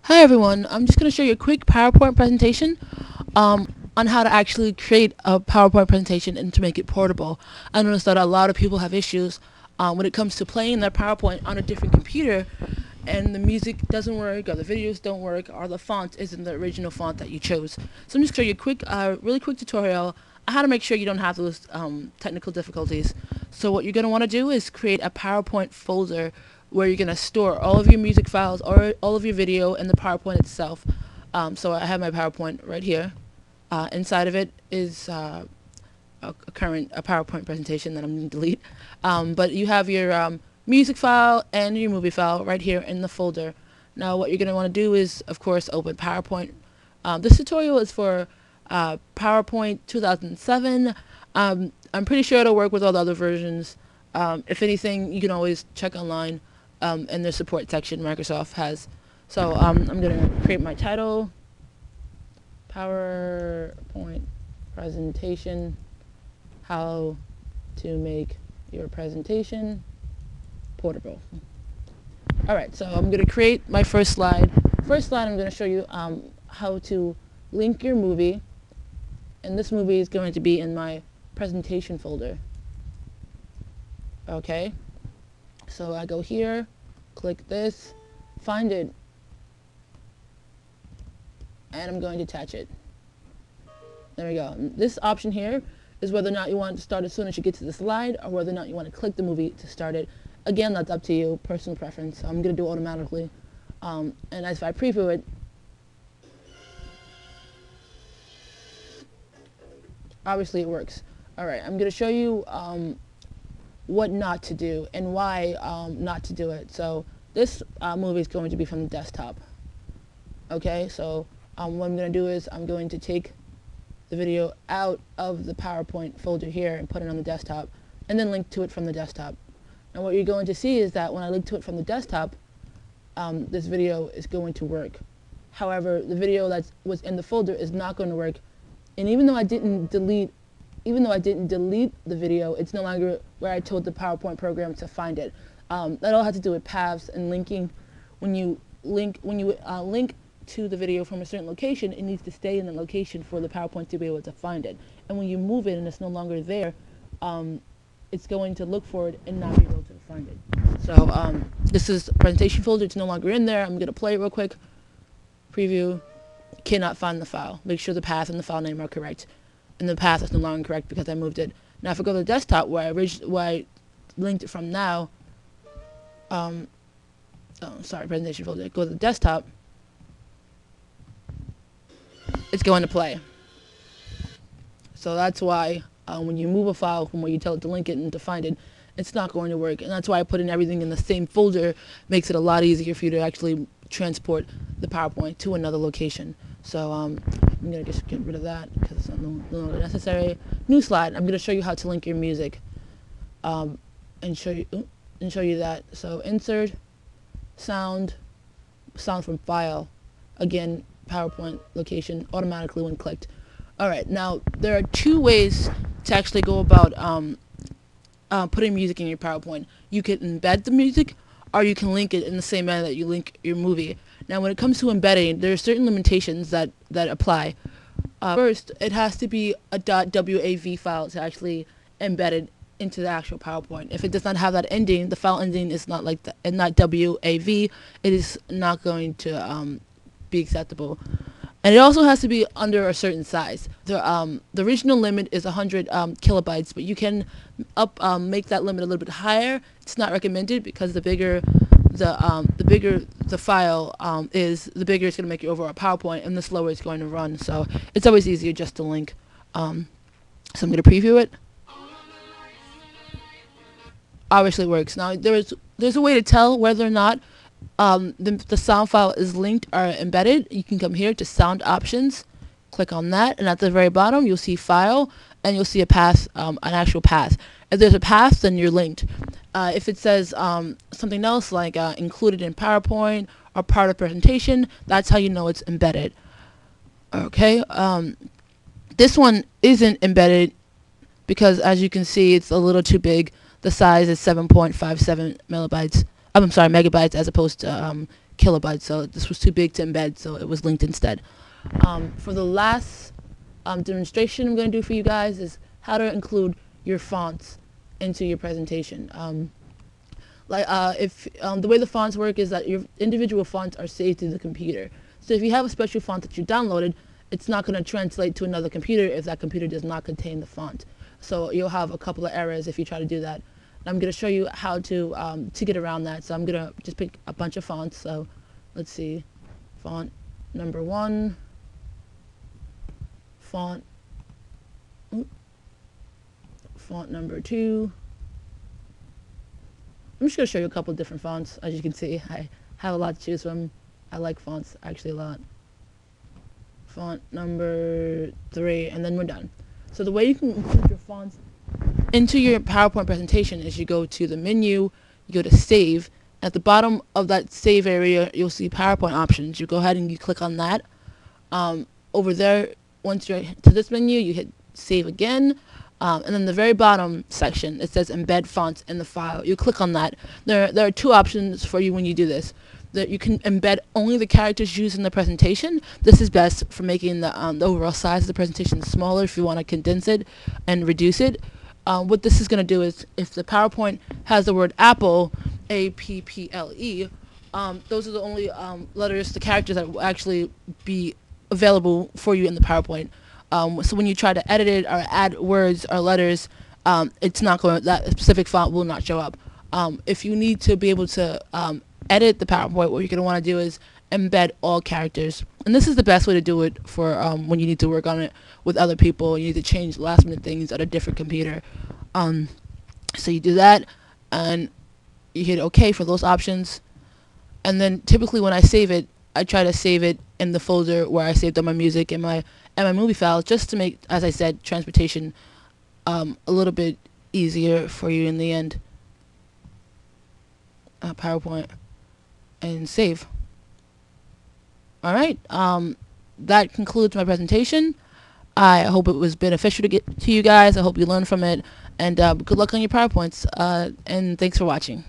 Hi everyone, I'm just going to show you a quick PowerPoint presentation on how to actually create a PowerPoint presentation and to make it portable. I noticed that a lot of people have issues when it comes to playing their PowerPoint on a different computer and the music doesn't work or the videos don't work or the font isn't the original font that you chose. So I'm just going to show you a quick, really quick tutorial on how to make sure you don't have those technical difficulties. So what you're going to want to do is create a PowerPoint folder where you're going to store all of your music files or all of your video and the PowerPoint itself. So I have my PowerPoint right here. Inside of it is a PowerPoint presentation that I'm going to delete. But you have your music file and your movie file right here in the folder. Now what you're going to want to do is, of course, open PowerPoint. This tutorial is for PowerPoint 2007. I'm pretty sure it'll work with all the other versions. If anything, you can always check online in the support section Microsoft has. So I'm going to create my title, PowerPoint presentation, how to make your presentation portable. Alright, so I'm going to create my first slide. First slide I'm going to show you how to link your movie, and this movie is going to be in my presentation folder. Okay, so I go here, click this, find it, and I'm going to attach it. There we go. This option here is whether or not you want to start as soon as you get to the slide or whether or not you want to click the movie to start it. Again, that's up to you, personal preference. So I'm going to do it automatically. And as if I preview it, obviously it works. Alright, I'm going to show you what not to do and why not to do it. So this movie is going to be from the desktop. Okay, so what I'm going to do is I'm going to take the video out of the PowerPoint folder here and put it on the desktop and then link to it from the desktop. And what you're going to see is that when I link to it from the desktop, this video is going to work. However, the video that was in the folder is not going to work. And even though I didn't delete the video, it's no longer where I told the PowerPoint program to find it. That all has to do with paths and linking. When you link to the video from a certain location, it needs to stay in the location for the PowerPoint to be able to find it. And when you move it and it's no longer there, it's going to look for it and not be able to find it. So this is a presentation folder. It's no longer in there. I'm going to play it real quick. Preview. Cannot find the file. Make sure the path and the file name are correct. And the path is no longer correct because I moved it. Now if I go to the desktop where I linked it from now, presentation folder, go to the desktop, it's going to play. So that's why when you move a file from where you tell it to link it and to find it, it's not going to work. And that's why I put in everything in the same folder. Makes it a lot easier for you to actually transport the PowerPoint to another location. So I'm going to just get rid of that because it's no longer necessary. New slide. I'm going to show you how to link your music and show you that. So insert, sound from file. Again, PowerPoint location automatically when clicked. Alright, now there are two ways to actually go about putting music in your PowerPoint. You can embed the music, or you can link it in the same manner that you link your movie. Now when it comes to embedding, there are certain limitations that apply. First, it has to be a .wav file to actually embed it into the actual PowerPoint. If it does not have that ending, the file ending is not like and not WAV, it is not going to be acceptable. And it also has to be under a certain size. The original limit is 100 kilobytes, but you can make that limit a little bit higher. It's not recommended because the bigger the file is, the bigger it's going to make your overall PowerPoint, and the slower it's going to run. So it's always easier just to link. So I'm going to preview it. Obviously it works. Now there's a way to tell whether or not the sound file is linked or embedded. You can come here to sound options, click on that, and at the very bottom you'll see file and you'll see a path, an actual path. If there's a path, then you're linked. If it says something else like included in PowerPoint or part of presentation, that's how you know it's embedded. Okay, this one isn't embedded because as you can see it's a little too big. The size is 7.57 megabytes as opposed to kilobytes, so this was too big to embed, so it was linked instead. For the last demonstration I'm going to do for you guys is how to include your fonts into your presentation. If the way the fonts work is that your individual fonts are saved to the computer. So if you have a special font that you downloaded, it's not going to translate to another computer if that computer does not contain the font. So you'll have a couple of errors if you try to do that. And I'm going to show you how to get around that. So I'm going to just pick a bunch of fonts. So let's see, font number 1, font number 2. I'm just going to show you a couple of different fonts. As you can see, I have a lot to choose from. I like fonts actually a lot. Font number 3, and then we're done. So the way you can include your fonts into your PowerPoint presentation is you go to the menu, you go to Save. At the bottom of that Save area, you'll see PowerPoint options. You go ahead and you click on that. Over there, once you're to this menu, you hit Save again. And then the very bottom section, it says Embed Fonts in the file. You click on that. There are 2 options for you when you do this. That you can embed only the characters used in the presentation. This is best for making the overall size of the presentation smaller if you want to condense it and reduce it. What this is going to do is, if the PowerPoint has the word Apple, A-P-P-L-E, those are the only letters, the characters that will actually be available for you in the PowerPoint. So when you try to edit it or add words or letters, it's not going. That specific font will not show up. If you need to be able to edit the PowerPoint, what you're going to want to do is embed all characters, and this is the best way to do it for when you need to work on it with other people. You need to change last minute things at a different computer. So you do that, and you hit OK for those options. And then typically when I save it, I try to save it in the folder where I saved all my music and my movie files, just to make, as I said, transportation a little bit easier for you in the end. PowerPoint and save. Alright, that concludes my presentation. I hope it was beneficial to you guys. I hope you learned from it, and good luck on your PowerPoints, and thanks for watching.